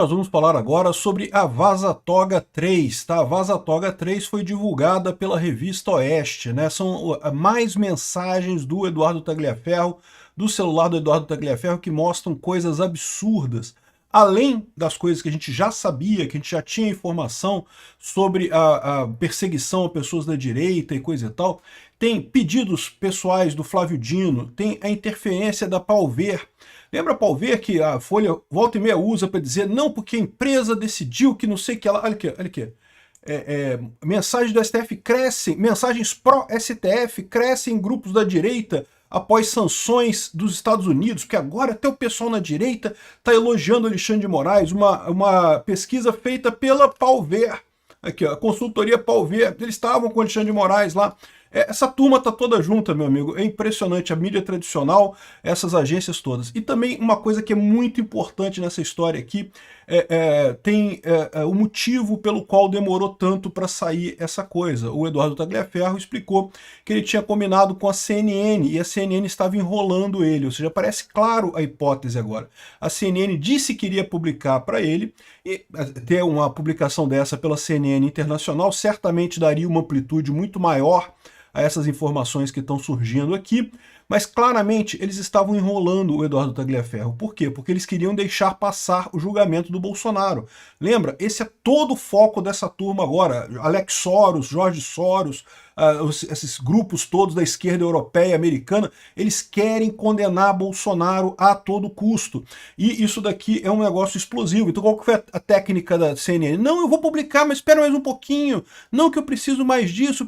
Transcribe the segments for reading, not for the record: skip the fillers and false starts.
Nós vamos falar agora sobre a Vaza-Toga 3, tá? A Vaza-Toga 3 foi divulgada pela revista Oeste, né? São mais mensagens do Eduardo Tagliaferro, do celular do Eduardo Tagliaferro, que mostram coisas absurdas. Além das coisas que a gente já sabia, que a gente já tinha informação sobre a perseguição a pessoas da direita e coisa e tal, tem pedidos pessoais do Flávio Dino, tem a interferência da Palver. Lembra, Palver, que a Folha volta e meia usa para dizer não, porque a empresa decidiu que não sei o que ela... Olha aqui, olha aqui. Mensagens do STF crescem, mensagens pró-STF crescem em grupos da direita após sanções dos Estados Unidos, porque agora até o pessoal na direita está elogiando Alexandre de Moraes, uma pesquisa feita pela Palver, aqui, ó, a consultoria Palver, eles estavam com Alexandre de Moraes lá. Essa turma está toda junta, meu amigo, é impressionante, a mídia tradicional, essas agências todas. E também uma coisa que é muito importante nessa história aqui, tem o motivo pelo qual demorou tanto para sair essa coisa. O Eduardo Tagliaferro explicou que ele tinha combinado com a CNN e a CNN estava enrolando ele, ou seja, parece claro a hipótese agora. A CNN disse que iria publicar para ele, e ter uma publicação dessa pela CNN Internacional certamente daria uma amplitude muito maior a essas informações que estão surgindo aqui, mas claramente eles estavam enrolando o Eduardo Tagliaferro. Por quê? Porque eles queriam deixar passar o julgamento do Bolsonaro. Lembra? Esse é todo o foco dessa turma agora. Alex Soros, Jorge Soros, esses grupos todos da esquerda europeia, americana, eles querem condenar Bolsonaro a todo custo. E isso daqui é um negócio explosivo. Então qual que foi a técnica da CNN? Não, eu vou publicar, mas espera mais um pouquinho. Não, que eu preciso mais disso,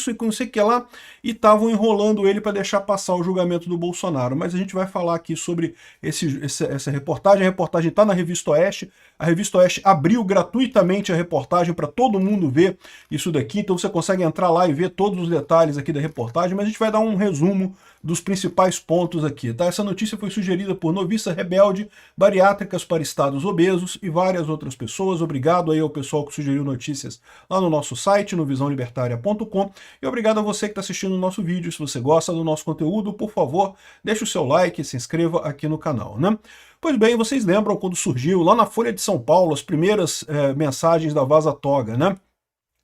e com não sei o que lá. E estavam enrolando ele para deixar passar o julgamento do Bolsonaro. Mas a gente vai falar aqui sobre essa reportagem. A reportagem está na Revista Oeste. A Revista Oeste abriu gratuitamente a reportagem para todo mundo ver isso daqui. Então você consegue entrar lá e ver todos os detalhes aqui da reportagem, mas a gente vai dar um resumo dos principais pontos aqui, tá? Essa notícia foi sugerida por Noviça Rebelde, Bariátricas para Estados Obesos e várias outras pessoas. Obrigado aí ao pessoal que sugeriu notícias lá no nosso site, no visãolibertaria.com, e obrigado a você que está assistindo o nosso vídeo. Se você gosta do nosso conteúdo, por favor, deixe o seu like e se inscreva aqui no canal, né? Pois bem, vocês lembram quando surgiu lá na Folha de São Paulo as primeiras mensagens da Vaza-Toga, né?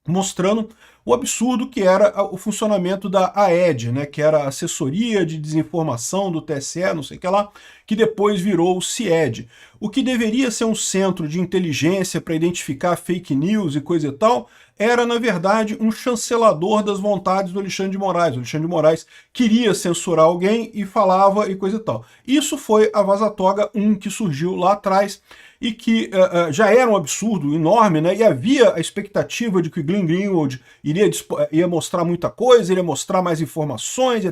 Mostrando o absurdo que era o funcionamento da AED, né, que era a Assessoria de Desinformação do TSE, não sei o que lá, que depois virou o CIED. O que deveria ser um centro de inteligência para identificar fake news e coisa e tal, era, na verdade, um chancelador das vontades do Alexandre de Moraes. O Alexandre de Moraes queria censurar alguém e falava e coisa e tal. Isso foi a Vaza-Toga 1 que surgiu lá atrás, e que já era um absurdo enorme, né? E havia a expectativa de que o Glenn Greenwald ia mostrar muita coisa, iria mostrar mais informações,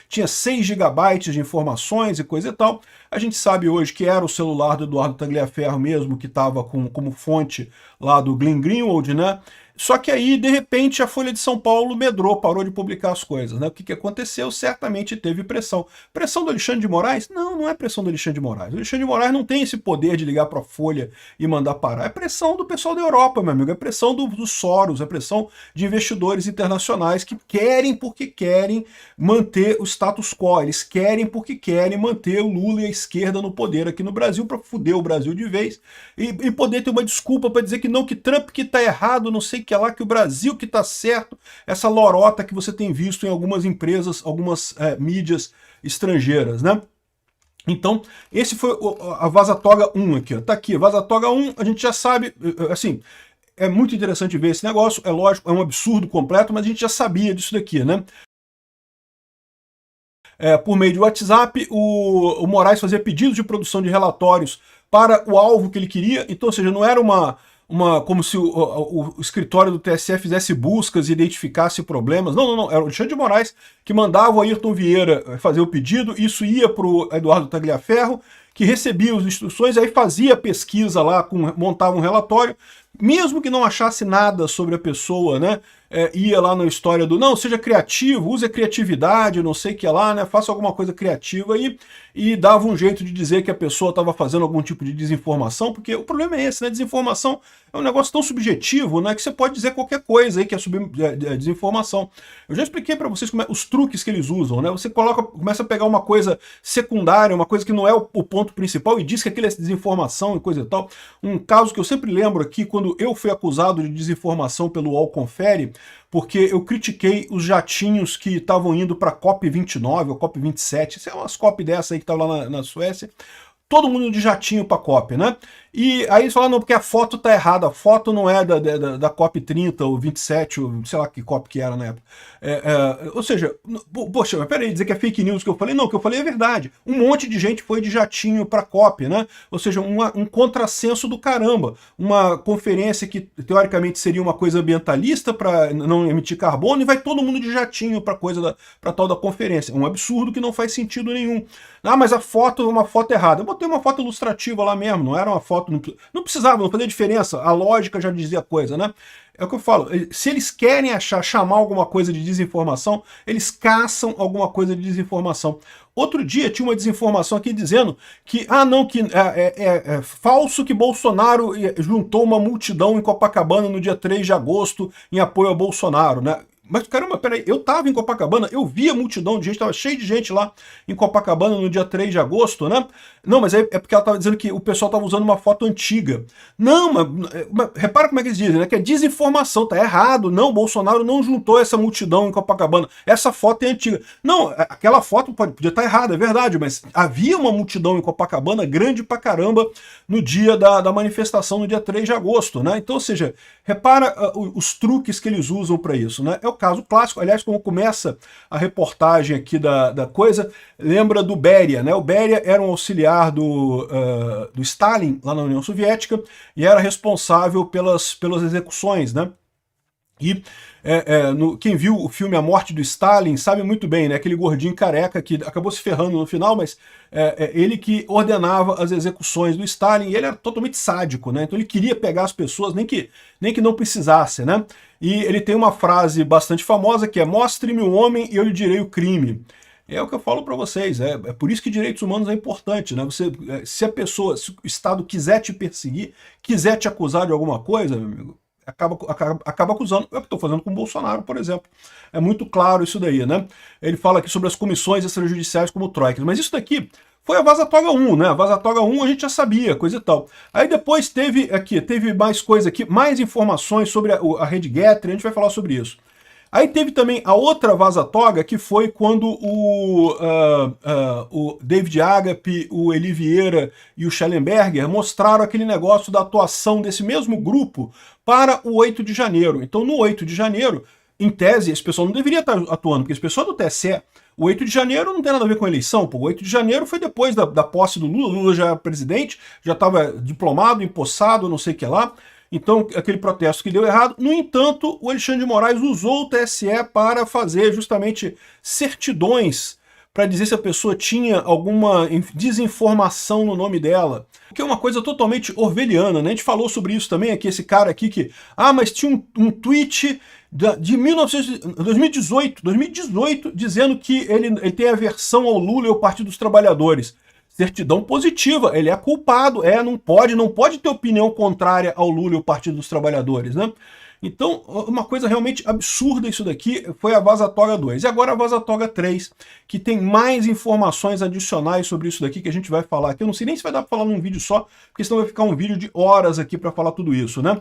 tinha 6 gigabytes de informações e coisa e tal. A gente sabe hoje que era o celular do Eduardo Tagliaferro mesmo, que estava como fonte lá do Glenn Greenwald, né? Só que aí, de repente, a Folha de São Paulo medrou, parou de publicar as coisas, né? O que aconteceu? Certamente teve pressão. Pressão do Alexandre de Moraes? Não, não é pressão do Alexandre de Moraes. O Alexandre de Moraes não tem esse poder de ligar para a Folha e mandar parar. É pressão do pessoal da Europa, meu amigo. É pressão do Soros, é pressão de investidores internacionais que querem porque querem manter o status quo. Eles querem porque querem manter o Lula e a esquerda no poder aqui no Brasil para foder o Brasil de vez e poder ter uma desculpa para dizer que não, que Trump que está errado, não sei que é lá, que o Brasil que está certo, essa lorota que você tem visto em algumas empresas, algumas mídias estrangeiras, né? Então, esse foi a Vaza-Toga 1 aqui, ó. Tá aqui, Vaza-Toga 1, a gente já sabe, assim, é muito interessante ver esse negócio, é lógico, é um absurdo completo, mas a gente já sabia disso daqui, né? Por meio de WhatsApp, o Moraes fazia pedidos de produção de relatórios para o alvo que ele queria, então, ou seja, não era como se o escritório do TSE fizesse buscas e identificasse problemas. Não, não, não. Era o Alexandre de Moraes que mandava o Ayrton Vieira fazer o pedido, isso ia para o Eduardo Tagliaferro, que recebia as instruções, aí fazia pesquisa lá, montava um relatório, mesmo que não achasse nada sobre a pessoa, né, ia lá na história do, não, seja criativo, use a criatividade, não sei o que lá, né, faça alguma coisa criativa aí, e dava um jeito de dizer que a pessoa estava fazendo algum tipo de desinformação, porque o problema é esse, né, desinformação é um negócio tão subjetivo, né, que você pode dizer qualquer coisa aí que é desinformação. Eu já expliquei para vocês os truques que eles usam, né, você começa a pegar uma coisa secundária, uma coisa que não é o ponto principal e diz que aquilo é desinformação e coisa e tal. Um caso que eu sempre lembro aqui, quando eu fui acusado de desinformação pelo UOL Confere, porque eu critiquei os jatinhos que estavam indo para a COP29 ou COP27, sei lá, umas COP dessa aí que estavam lá na Suécia, todo mundo de jatinho para a COP, né? E aí eles falaram, não, porque a foto tá errada, a foto não é da COP 30 ou 27, ou sei lá que COP que era na época. Ou seja, poxa, mas peraí, dizer que é fake news que eu falei? Não, o que eu falei é verdade. Um monte de gente foi de jatinho pra COP, né? Ou seja, um contrassenso do caramba. Uma conferência que teoricamente seria uma coisa ambientalista para não emitir carbono e vai todo mundo de jatinho pra tal da conferência. Um absurdo que não faz sentido nenhum. Ah, mas a foto é uma foto errada. Eu botei uma foto ilustrativa lá mesmo, não era uma foto, não precisava, não fazia diferença, a lógica já dizia coisa, né? É o que eu falo, se eles querem chamar alguma coisa de desinformação, eles caçam alguma coisa de desinformação. Outro dia tinha uma desinformação aqui dizendo que, não, que é falso que Bolsonaro juntou uma multidão em Copacabana no dia 3 de agosto em apoio a Bolsonaro, né? Mas caramba, peraí, eu tava em Copacabana, eu vi a multidão de gente, tava cheio de gente lá em Copacabana no dia 3 de agosto, né? Não, mas é porque ela tava dizendo que o pessoal tava usando uma foto antiga. Não, mas repara como é que eles dizem, né? Que é desinformação, tá errado. Não, Bolsonaro não juntou essa multidão em Copacabana. Essa foto é antiga. Não, aquela foto podia estar errada, é verdade, mas havia uma multidão em Copacabana grande pra caramba no dia da manifestação, no dia 3 de agosto, né? Então, ou seja, repara os truques que eles usam para isso, né? É o caso clássico, aliás, como começa a reportagem aqui da coisa, lembra do Beria, né? O Beria era um auxiliar do Stalin, lá na União Soviética, e era responsável pelas execuções, né? E quem viu o filme A Morte do Stalin sabe muito bem, né? Aquele gordinho careca que acabou se ferrando no final, mas ele que ordenava as execuções do Stalin, e ele era totalmente sádico, né? Então ele queria pegar as pessoas, nem que não precisasse, né? E ele tem uma frase bastante famosa que é: mostre-me o homem e eu lhe direi o crime. É o que eu falo para vocês, é por isso que direitos humanos é importante, né? Se o Estado quiser te perseguir, quiser te acusar de alguma coisa, meu amigo, acaba acusando, é o que estou fazendo com o Bolsonaro, por exemplo. É muito claro isso daí, né? Ele fala aqui sobre as comissões extrajudiciais como troicas, mas isso daqui foi a Vaza Toga 1, né? A Vaza Toga 1 a gente já sabia, coisa e tal. Aí depois teve mais coisa aqui, mais informações sobre a rede Getter, a gente vai falar sobre isso. Aí teve também a outra Vaza Toga, que foi quando o David Agape, o Eli Vieira e o Schellenberger mostraram aquele negócio da atuação desse mesmo grupo para o 8 de janeiro. Então, no 8 de janeiro, em tese, esse pessoal não deveria estar atuando, porque esse pessoal do TSE, o 8 de janeiro não tem nada a ver com a eleição, pô. O 8 de janeiro foi depois da posse do Lula. Lula já era presidente, já estava diplomado, empossado, não sei o que lá. Então, aquele protesto que deu errado. No entanto, o Alexandre de Moraes usou o TSE para fazer justamente certidões para dizer se a pessoa tinha alguma desinformação no nome dela. Que é uma coisa totalmente orwelliana, né? A gente falou sobre isso também aqui, esse cara aqui que... mas tinha um tweet de 2018, dizendo que ele tem aversão ao Lula e ao Partido dos Trabalhadores. Certidão positiva, ele é culpado, não pode ter opinião contrária ao Lula e ao Partido dos Trabalhadores, né? Então, uma coisa realmente absurda isso daqui foi a Vaza Toga 2. E agora a Vaza Toga 3, que tem mais informações adicionais sobre isso daqui que a gente vai falar aqui. Eu não sei nem se vai dar para falar num vídeo só, porque senão vai ficar um vídeo de horas aqui para falar tudo isso, né?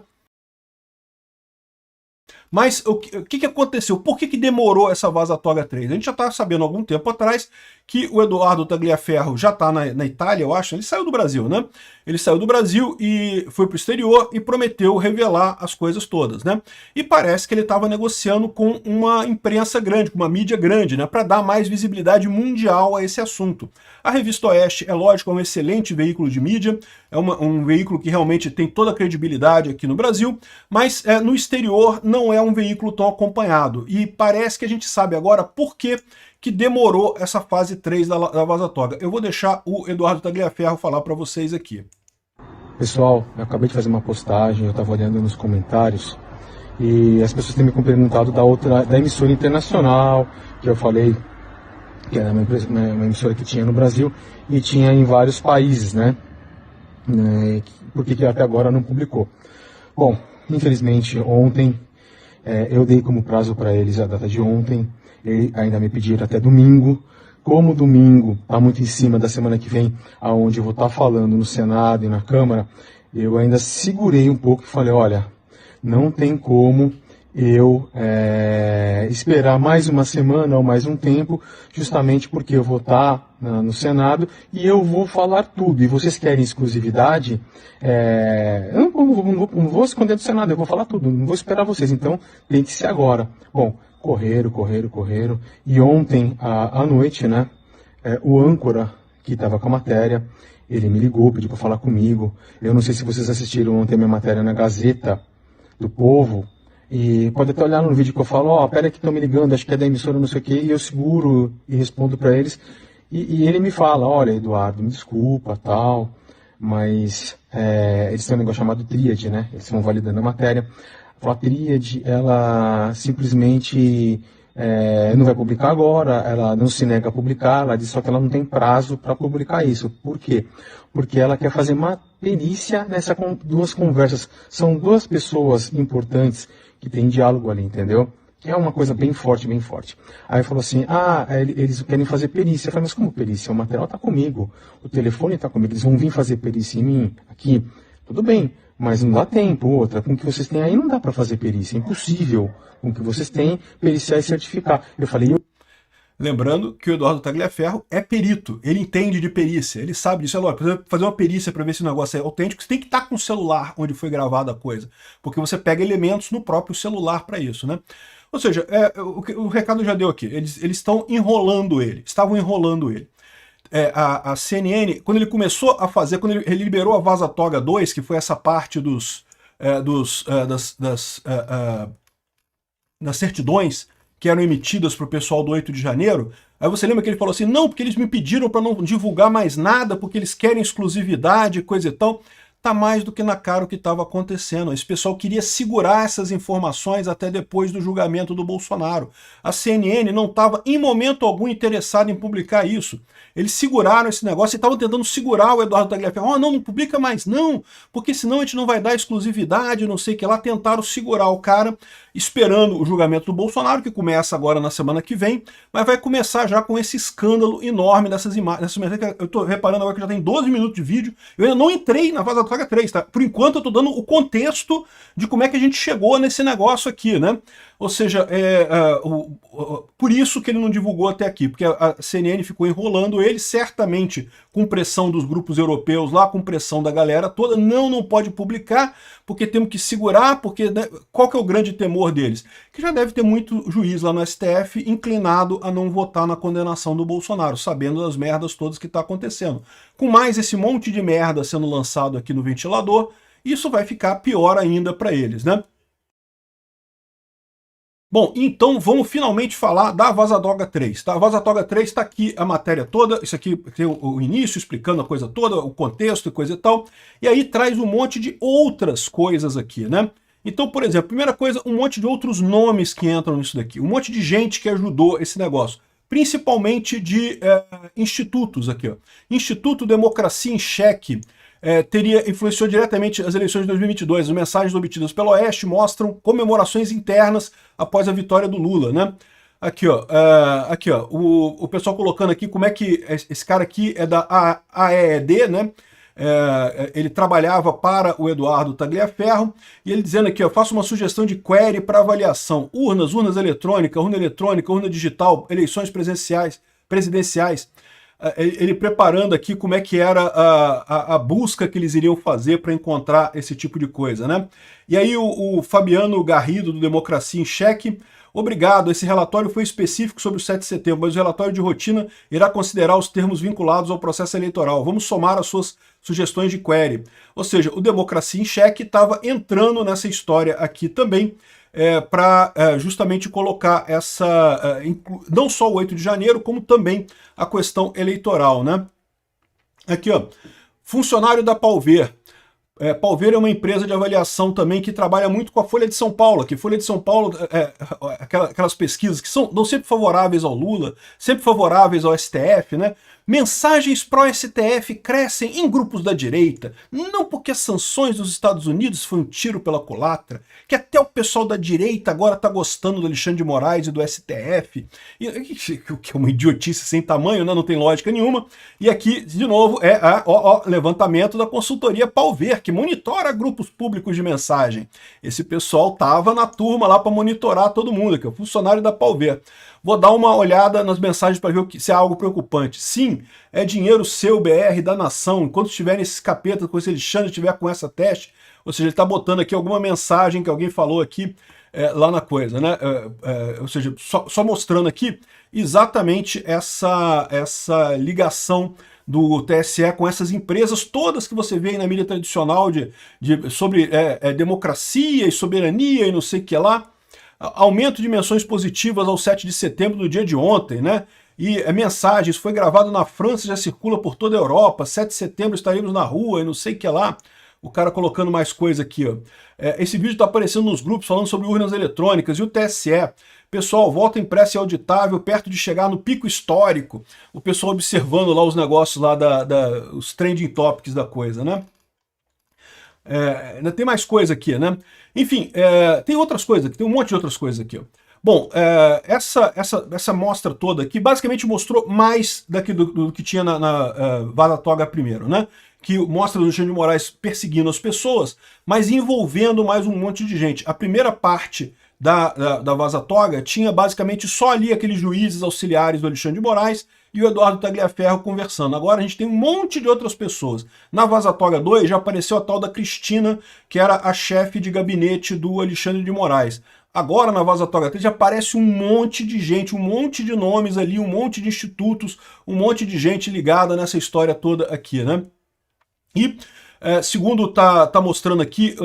Mas o que aconteceu? Por que demorou essa Vaza Toga 3? A gente já estava sabendo há algum tempo atrás que o Eduardo Tagliaferro já está na Itália, eu acho. Ele saiu do Brasil, né? Ele saiu do Brasil e foi para o exterior e prometeu revelar as coisas todas, né? E parece que ele estava negociando com uma imprensa grande, com uma mídia grande, né? Para dar mais visibilidade mundial a esse assunto. A Revista Oeste, é lógico, é um excelente veículo de mídia, é um veículo que realmente tem toda a credibilidade aqui no Brasil, mas no exterior não é um veículo tão acompanhado. E parece que a gente sabe agora por que demorou essa fase 3 da Vaza Toga. Eu vou deixar o Eduardo Tagliaferro falar para vocês aqui. Pessoal, eu acabei de fazer uma postagem, eu estava olhando nos comentários e as pessoas têm me perguntado da emissora internacional, que eu falei que era uma emissora que tinha no Brasil e tinha em vários países, né? Por que até agora não publicou? Bom, infelizmente ontem eu dei como prazo para eles a data de ontem, eles ainda me pediram até domingo. Como domingo está muito em cima da semana que vem, aonde eu vou estar falando no Senado e na Câmara, eu ainda segurei um pouco e falei, olha, não tem como eu esperar mais uma semana ou mais um tempo, justamente porque eu vou estar no Senado e eu vou falar tudo. E vocês querem exclusividade? Eu não vou esconder do Senado, eu vou falar tudo, não vou esperar vocês, então tem que ser agora. Bom, correram. E ontem à noite, né, o âncora que estava com a matéria, ele me ligou, pediu para falar comigo. Eu não sei se vocês assistiram ontem a minha matéria na Gazeta do Povo, e pode até olhar no vídeo que eu falo, pera que estão me ligando, acho que é da emissora, não sei o quê, e eu seguro e respondo para eles. E ele me fala, olha, Eduardo, me desculpa, tal, mas eles têm um negócio chamado tríade, né? Eles estão validando a matéria. A tríade, ela simplesmente não vai publicar agora, ela não se nega a publicar, ela diz só que ela não tem prazo para publicar isso. Por quê? Porque ela quer fazer uma perícia nessas duas conversas. São duas pessoas importantes que têm diálogo ali, entendeu? Que é uma coisa bem forte, bem forte. Aí falou assim, eles querem fazer perícia. Eu falei, mas como perícia? O material está comigo, o telefone está comigo, eles vão vir fazer perícia em mim, aqui. Tudo bem, mas não dá tempo. Outra, com o que vocês têm aí não dá para fazer perícia, é impossível. Com o que vocês têm, periciar e certificar. Eu falei... Lembrando que o Eduardo Tagliaferro é perito, ele entende de perícia, ele sabe disso. Precisa fazer uma perícia para ver se o negócio é autêntico, você tem que estar com o celular onde foi gravada a coisa, porque você pega elementos no próprio celular para isso, né? Ou seja, o recado já deu aqui, eles estavam enrolando ele. A CNN, quando ele começou a fazer, quando ele liberou a Vaza Toga 2, que foi essa parte das certidões que eram emitidas para o pessoal do 8 de janeiro, aí você lembra que ele falou assim, não, porque eles me pediram para não divulgar mais nada, porque eles querem exclusividade, coisa e tal. Tá mais do que na cara o que estava acontecendo. Esse pessoal queria segurar essas informações até depois do julgamento do Bolsonaro. A CNN não estava em momento algum interessada em publicar isso. Eles seguraram esse negócio e estavam tentando segurar o Eduardo Tagliaferro. Não publica mais não, porque senão a gente não vai dar exclusividade, não sei o que lá. Tentaram segurar o cara, esperando o julgamento do Bolsonaro, que começa agora na semana que vem, mas vai começar já com esse escândalo enorme dessas imagens. Eu estou reparando agora que já tem 12 minutos de vídeo, eu ainda não entrei na Vaza Toga 3, tá? Por enquanto eu estou dando o contexto de como é que a gente chegou nesse negócio aqui, né? Ou seja, por isso que ele não divulgou até aqui, porque a CNN ficou enrolando ele, certamente com pressão dos grupos europeus lá, com pressão da galera toda, não pode publicar, porque temos que segurar, porque né, qual que é o grande temor deles? Que já deve ter muito juiz lá no STF inclinado a não votar na condenação do Bolsonaro, sabendo das merdas todas que está acontecendo. Com mais esse monte de merda sendo lançado aqui no ventilador, isso vai ficar pior ainda para eles, né? Bom, então vamos finalmente falar da Vaza Toga 3. Tá? A Vaza Toga 3 está aqui a matéria toda, isso aqui tem o início explicando a coisa toda, o contexto e coisa e tal, e aí traz um monte de outras coisas aqui, né? Então, por exemplo, primeira coisa, um monte de outros nomes que entram nisso daqui, um monte de gente que ajudou esse negócio, principalmente de institutos aqui, ó. Instituto Democracia em Cheque, influenciou diretamente as eleições de 2022. As mensagens obtidas pelo Oeste mostram comemorações internas após a vitória do Lula, né? Aqui, ó, o pessoal colocando aqui como é que esse cara aqui é da AED, né? Ele trabalhava para o Eduardo Tagliaferro, e ele dizendo aqui, ó, faço uma sugestão de query para avaliação, urnas eletrônica, urna digital, eleições presidenciais, ele preparando aqui como é que era a busca que eles iriam fazer para encontrar esse tipo de coisa, né? E aí o Fabiano Garrido, do Democracia em Cheque, obrigado, esse relatório foi específico sobre o 7 de setembro, mas o relatório de rotina irá considerar os termos vinculados ao processo eleitoral. Vamos somar as suas sugestões de query. Ou seja, o Democracia em Cheque estava entrando nessa história aqui também, para justamente colocar não só o 8 de janeiro, como também a questão eleitoral, né? Aqui, ó, funcionário da Palver. Palveira é uma empresa de avaliação também que trabalha muito com a Folha de São Paulo, que Folha de São Paulo, aquelas pesquisas que não sempre favoráveis ao Lula, sempre favoráveis ao STF, né? Mensagens pró-STF crescem em grupos da direita, não porque as sanções dos Estados Unidos foi um tiro pela culatra, que até o pessoal da direita agora está gostando do Alexandre de Moraes e do STF, o que é uma idiotice sem tamanho, né? Não tem lógica nenhuma. E aqui, de novo, levantamento da consultoria Palver, que monitora grupos públicos de mensagem. Esse pessoal estava na turma lá para monitorar todo mundo, que é o funcionário da Palver. Vou dar uma olhada nas mensagens para ver se é algo preocupante. Sim, é dinheiro seu, BR, da nação. Enquanto estiver nesses capetas, quando esse Alexandre estiver com essa teste, ou seja, ele está botando aqui alguma mensagem que alguém falou aqui lá na coisa, né? Ou seja, só mostrando aqui exatamente essa ligação do TSE com essas empresas todas que você vê aí na mídia tradicional sobre democracia e soberania e não sei o que lá. Aumento de menções positivas ao 7 de setembro do dia de ontem, né? E mensagens, foi gravado na França, já circula por toda a Europa, 7 de setembro estaremos na rua e não sei o que lá. O cara colocando mais coisa aqui, ó. Esse vídeo está aparecendo nos grupos falando sobre urnas eletrônicas e o TSE. Pessoal, voto impresso e auditável perto de chegar no pico histórico. O pessoal observando lá os negócios lá, os trending topics da coisa, né? Ainda tem mais coisa aqui, né? Enfim, tem outras coisas aqui, tem um monte de outras coisas aqui, ó. Bom, essa mostra toda aqui basicamente mostrou mais do que tinha na Vaza Toga primeiro, né? Que mostra o Alexandre de Moraes perseguindo as pessoas, mas envolvendo mais um monte de gente. A primeira parte da Vaza Toga tinha basicamente só ali aqueles juízes auxiliares do Alexandre de Moraes e o Eduardo Tagliaferro conversando. Agora a gente tem um monte de outras pessoas. Na Vaza Toga 2 já apareceu a tal da Cristina, que era a chefe de gabinete do Alexandre de Moraes. Agora na Vaza Toga 3 já aparece um monte de gente, um monte de nomes ali, um monte de institutos, um monte de gente ligada nessa história toda aqui, né? E, segundo tá mostrando aqui,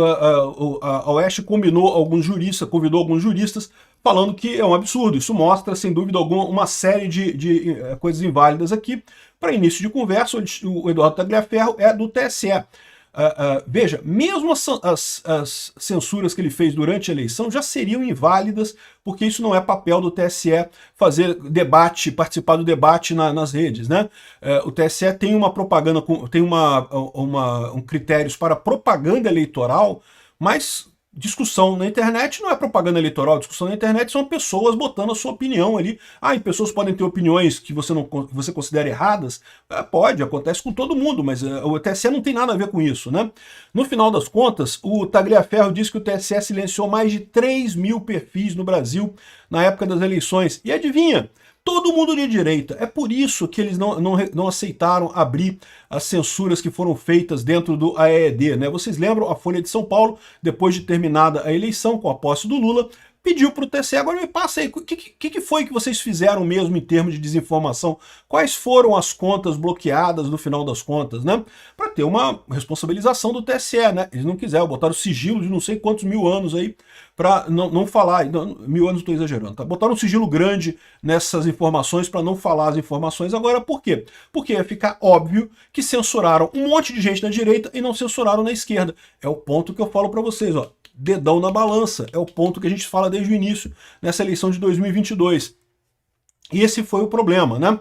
a Oeste convidou alguns juristas, falando que é um absurdo. Isso mostra, sem dúvida alguma, uma série de coisas inválidas aqui. Para início de conversa, o Eduardo Tagliaferro é do TSE. Veja, mesmo as censuras que ele fez durante a eleição já seriam inválidas, porque isso não é papel do TSE fazer debate, participar do debate nas redes, né? O TSE tem uma propaganda, tem critérios para propaganda eleitoral, mas discussão na internet não é propaganda eleitoral, discussão na internet são pessoas botando a sua opinião ali. E pessoas podem ter opiniões que você considera erradas? Pode, acontece com todo mundo, mas o TSE não tem nada a ver com isso, né? No final das contas, o Tagliaferro disse que o TSE silenciou mais de 3 mil perfis no Brasil na época das eleições. E adivinha? Todo mundo de direita. É por isso que eles não aceitaram abrir as censuras que foram feitas dentro do AED, né? Vocês lembram, a Folha de São Paulo, depois de terminada a eleição, com a posse do Lula, pediu para o TSE, agora me passa aí, o que foi que vocês fizeram mesmo em termos de desinformação? Quais foram as contas bloqueadas no final das contas, né? Para ter uma responsabilização do TSE, né? Eles não quiseram, botaram sigilo de não sei quantos mil anos aí, para não falar, 1000 anos estou exagerando, tá? Botaram um sigilo grande nessas informações para não falar as informações. Agora, por quê? Porque ia ficar óbvio que censuraram um monte de gente na direita e não censuraram na esquerda. É o ponto que eu falo para vocês, ó. Dedão na balança, é o ponto que a gente fala desde o início nessa eleição de 2022. E esse foi o problema, né?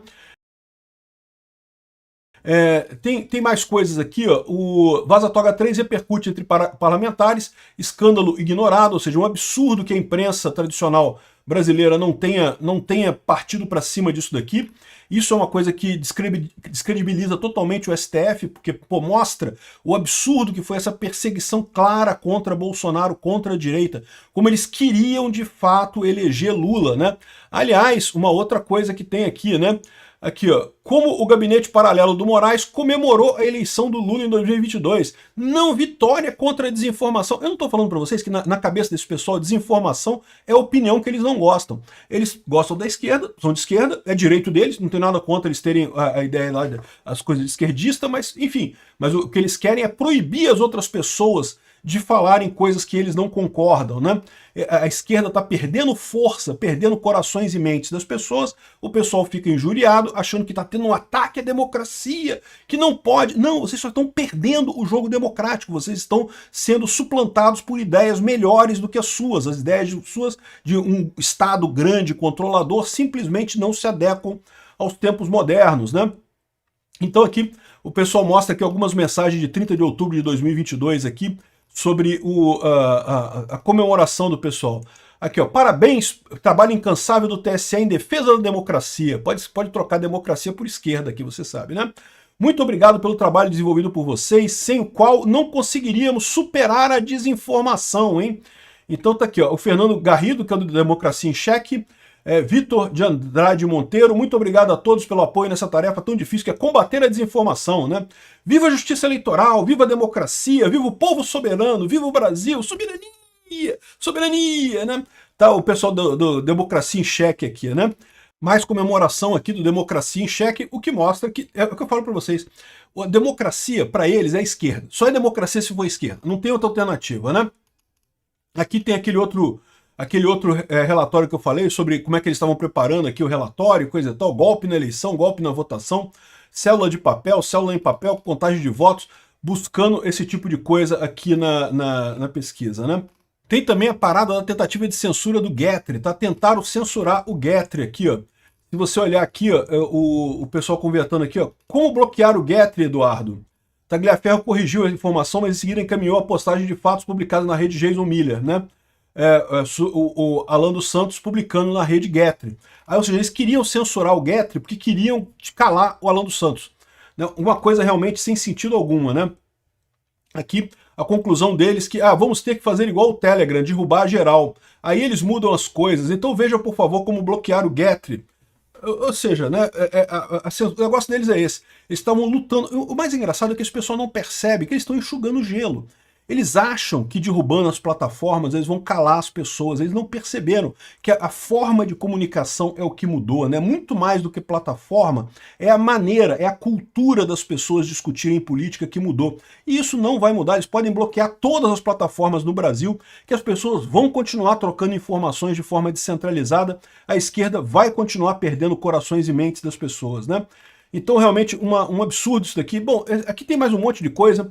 Tem mais coisas aqui, ó. O Vaza Toga 3 repercute entre parlamentares, escândalo ignorado, ou seja, um absurdo que a imprensa tradicional brasileira não tenha partido para cima disso daqui. Isso é uma coisa que descredibiliza totalmente o STF, porque mostra o absurdo que foi essa perseguição clara contra Bolsonaro, contra a direita, como eles queriam de fato eleger Lula, né? Aliás, uma outra coisa que tem aqui, né? Aqui, ó, como o gabinete paralelo do Moraes comemorou a eleição do Lula em 2022. Não vitória contra a desinformação. Eu não estou falando para vocês que na cabeça desse pessoal, desinformação é a opinião que eles não gostam. Eles gostam da esquerda, são de esquerda, é direito deles, não tem nada contra eles terem a ideia lá, as coisas de esquerdista, mas enfim. Mas o que eles querem é proibir as outras pessoas de falarem coisas que eles não concordam, né? A esquerda está perdendo força, perdendo corações e mentes das pessoas, o pessoal fica injuriado, achando que está tendo um ataque à democracia, que não pode. Não, vocês só estão perdendo o jogo democrático, vocês estão sendo suplantados por ideias melhores do que as suas. As ideias suas de um Estado grande, controlador, simplesmente não se adequam aos tempos modernos, né? Então aqui o pessoal mostra aqui algumas mensagens de 30 de outubro de 2022 aqui, sobre a comemoração do pessoal. Aqui, ó, parabéns, trabalho incansável do TSE em defesa da democracia. Pode trocar democracia por esquerda aqui, você sabe, né? Muito obrigado pelo trabalho desenvolvido por vocês, sem o qual não conseguiríamos superar a desinformação, hein? Então tá aqui, ó, o Fernando Garrido, que é do Democracia em Cheque, Vitor de Andrade Monteiro, muito obrigado a todos pelo apoio nessa tarefa tão difícil que é combater a desinformação, né? Viva a justiça eleitoral, viva a democracia, viva o povo soberano, viva o Brasil, soberania, soberania, né? Tá o pessoal do Democracia em Cheque aqui, né? Mais comemoração aqui do Democracia em Cheque, o que mostra que, é o que eu falo para vocês, a democracia para eles é a esquerda, só é democracia se for esquerda, não tem outra alternativa, né? Aqui tem aquele outro relatório que eu falei sobre como é que eles estavam preparando aqui o relatório, coisa e tal, golpe na eleição, golpe na votação, célula de papel, célula em papel, contagem de votos, buscando esse tipo de coisa aqui na pesquisa, né? Tem também a parada da tentativa de censura do Getry, tá? Tentaram censurar o Getry aqui, ó. Se você olhar aqui, ó, o pessoal convertendo aqui, ó, como bloquear o Getry, Eduardo? Tagliaferro corrigiu a informação, mas em seguida encaminhou a postagem de fatos publicada na rede Jason Miller, né? O Alan dos Santos publicando na rede Getry. Aí, ou seja, eles queriam censurar o Getry porque queriam calar o Alan dos Santos. Né? Uma coisa realmente sem sentido alguma, né? Aqui a conclusão deles que vamos ter que fazer igual o Telegram, derrubar geral. Aí eles mudam as coisas. Então veja, por favor, como bloquear o Getry. Ou seja, né, o negócio deles é esse. Eles estavam lutando. O mais engraçado é que esse pessoal não percebe que eles estão enxugando gelo. Eles acham que derrubando as plataformas eles vão calar as pessoas, eles não perceberam que a forma de comunicação é o que mudou, né? Muito mais do que plataforma, é a maneira, é a cultura das pessoas discutirem política que mudou. E isso não vai mudar, eles podem bloquear todas as plataformas no Brasil, que as pessoas vão continuar trocando informações de forma descentralizada, a esquerda vai continuar perdendo corações e mentes das pessoas, né? Então, realmente, um absurdo isso daqui. Bom, aqui tem mais um monte de coisa.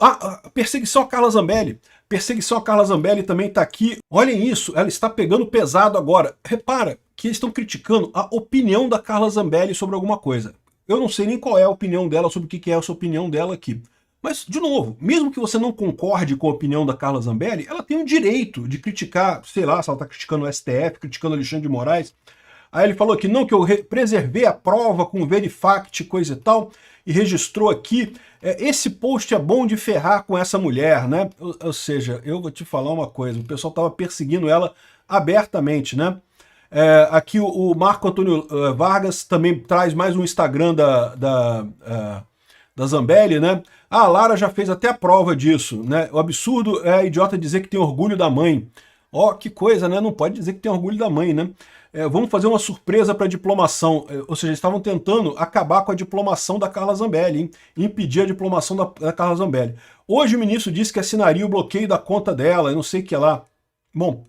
A perseguição a Carla Zambelli. Perseguição a Carla Zambelli também está aqui. Olhem isso, ela está pegando pesado agora. Repara que eles estão criticando a opinião da Carla Zambelli sobre alguma coisa. Eu não sei nem qual é a opinião dela sobre o que é essa opinião dela aqui. Mas, de novo, mesmo que você não concorde com a opinião da Carla Zambelli, ela tem o direito de criticar, sei lá, se ela está criticando o STF, criticando o Alexandre de Moraes. Aí ele falou que não, que eu preservei a prova com o Verifact, coisa e tal, e registrou aqui. Esse post é bom de ferrar com essa mulher, né? Ou seja, eu vou te falar uma coisa, o pessoal estava perseguindo ela abertamente, né? Aqui o Marco Antônio Vargas também traz mais um Instagram da Zambelli, né? A Lara já fez até a prova disso, né? O absurdo é a idiota dizer que tem orgulho da mãe. Ó, que coisa, né? Não pode dizer que tem orgulho da mãe, né? Vamos fazer uma surpresa para a diplomação. Ou seja, eles estavam tentando acabar com a diplomação da Carla Zambelli, hein? Impedir a diplomação da Carla Zambelli. Hoje o ministro disse que assinaria o bloqueio da conta dela, eu não sei o que lá. Bom,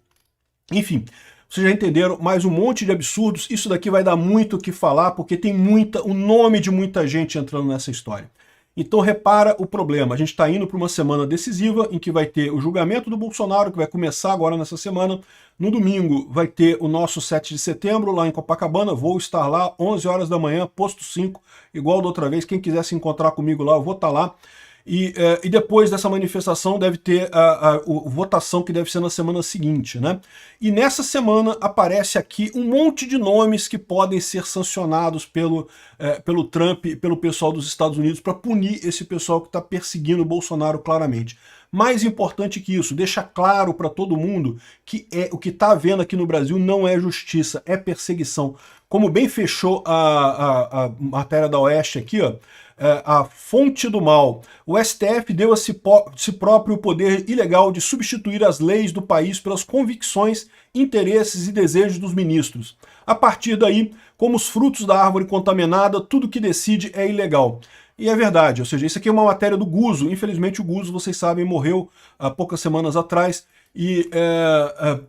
enfim, vocês já entenderam, mais um monte de absurdos. Isso daqui vai dar muito o que falar, porque tem o nome de muita gente entrando nessa história. Então repara o problema, a gente está indo para uma semana decisiva em que vai ter o julgamento do Bolsonaro, que vai começar agora nessa semana. No domingo vai ter o nosso 7 de setembro lá em Copacabana, vou estar lá 11 horas da manhã, posto 5, igual da outra vez, quem quiser se encontrar comigo lá, eu vou estar lá. E depois dessa manifestação deve ter a votação que deve ser na semana seguinte, né? E nessa semana aparece aqui um monte de nomes que podem ser sancionados pelo Trump e pelo pessoal dos Estados Unidos para punir esse pessoal que está perseguindo o Bolsonaro claramente. Mais importante que isso, deixa claro para todo mundo que o que está havendo aqui no Brasil não é justiça, é perseguição. Como bem fechou a matéria da Oeste aqui, ó, a fonte do mal. O STF deu a si próprio o poder ilegal de substituir as leis do país pelas convicções, interesses e desejos dos ministros. A partir daí, como os frutos da árvore contaminada, tudo que decide é ilegal. E é verdade, ou seja, isso aqui é uma matéria do Guzzo. Infelizmente o Guzzo, vocês sabem, morreu há poucas semanas atrás,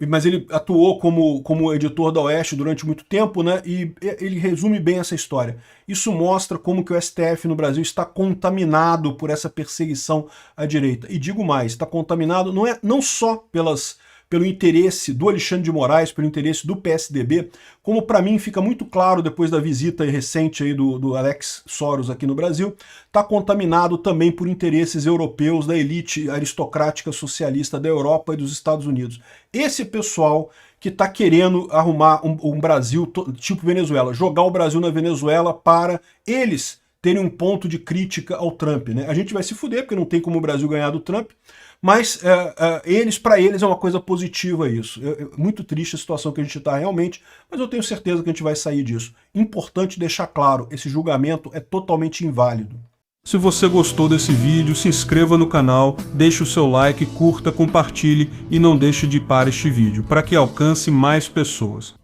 mas ele atuou como editor da Oeste durante muito tempo, né? E ele resume bem essa história. Isso mostra como que o STF no Brasil está contaminado por essa perseguição à direita. E digo mais, está contaminado não só pelo interesse do Alexandre de Moraes, pelo interesse do PSDB, como para mim fica muito claro depois da visita recente aí do Alex Soros aqui no Brasil, está contaminado também por interesses europeus da elite aristocrática socialista da Europa e dos Estados Unidos. Esse pessoal que está querendo arrumar um Brasil tipo Venezuela, jogar o Brasil na Venezuela para eles terem um ponto de crítica ao Trump, né? A gente vai se fuder, porque não tem como o Brasil ganhar do Trump, mas para eles é uma coisa positiva isso. É muito triste a situação que a gente está realmente, mas eu tenho certeza que a gente vai sair disso. Importante deixar claro, esse julgamento é totalmente inválido. Se você gostou desse vídeo, se inscreva no canal, deixe o seu like, curta, compartilhe e não deixe de ir para este vídeo, para que alcance mais pessoas.